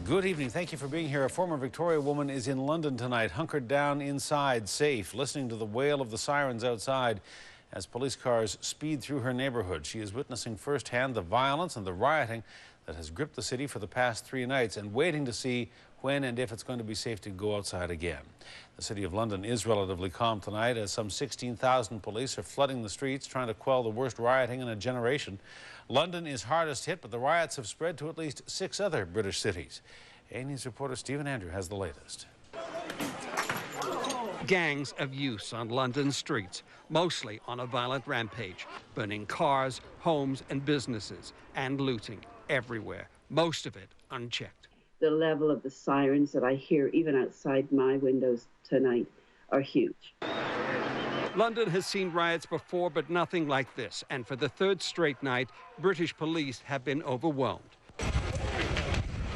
Good evening. Thank you for being here. A former Victoria woman is in London tonight, hunkered down inside, safe, listening to the wail of the sirens outside as police cars speed through her neighbourhood. She is witnessing firsthand the violence and the rioting that has gripped the city for the past 3 nights and waiting to see when and if it's going to be safe to go outside again. The City of London is relatively calm tonight as some 16,000 police are flooding the streets trying to quell the worst rioting in a generation. London is hardest hit, but the riots have spread to at least 6 other British cities. A News reporter Stephen Andrew has the latest. Gangs of youths on London streets, mostly on a violent rampage, burning cars, homes and businesses, and looting everywhere, most of it unchecked. The level of the sirens that I hear even outside my windows tonight are huge. London has seen riots before, but nothing like this. And for the 3rd straight night, British police have been overwhelmed.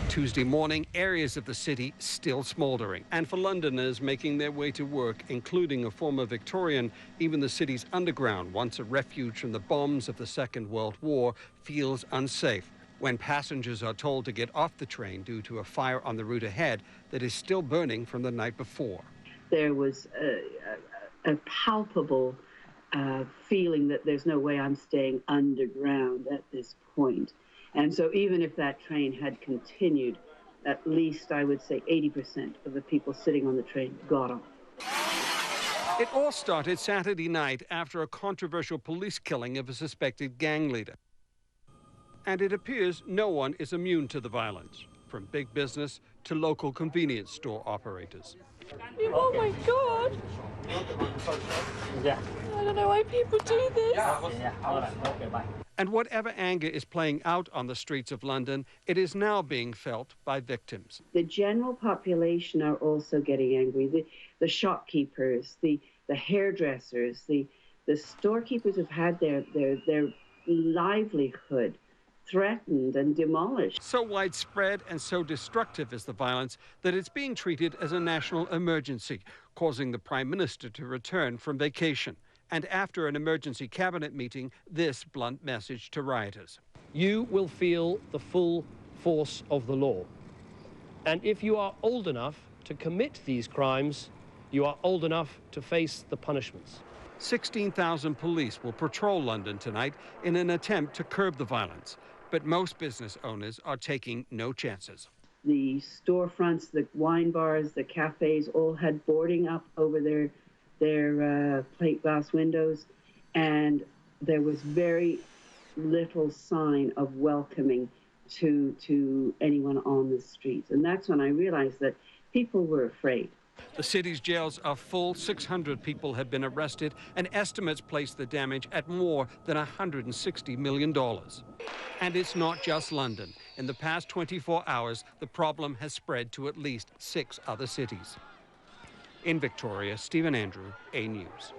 Tuesday morning, areas of the city still smouldering. And for Londoners making their way to work, including a former Victorian, even the city's underground, once a refuge from the bombs of the Second World War, feels unsafe when passengers are told to get off the train due to a fire on the route ahead that is still burning from the night before. There was a palpable feeling that there's no way I'm staying underground at this point. And so even if that train had continued, at least I would say 80% of the people sitting on the train got off. It all started Saturday night after a controversial police killing of a suspected gang leader. And it appears no one is immune to the violence, from big business to local convenience store operators. Oh my God! I don't know why people do this. And whatever anger is playing out on the streets of London, it is now being felt by victims. The general population are also getting angry. The shopkeepers, the hairdressers, the storekeepers have had their livelihood threatened and demolished. So widespread and so destructive is the violence that it's being treated as a national emergency, causing the Prime Minister to return from vacation. And after an emergency cabinet meeting, this blunt message to rioters. You will feel the full force of the law. And if you are old enough to commit these crimes, you are old enough to face the punishments. 16,000 police will patrol London tonight in an attempt to curb the violence. But most business owners are taking no chances. The storefronts, the wine bars, the cafes all had boarding up over their plate glass windows, and there was very little sign of welcoming to anyone on the streets. And that's when I realized that people were afraid. The city's jails are full. 600 people have been arrested, and estimates place the damage at more than $160 million. And it's not just London. In the past 24 hours, the problem has spread to at least 6 other cities. In Victoria, Stephen Andrew, A News.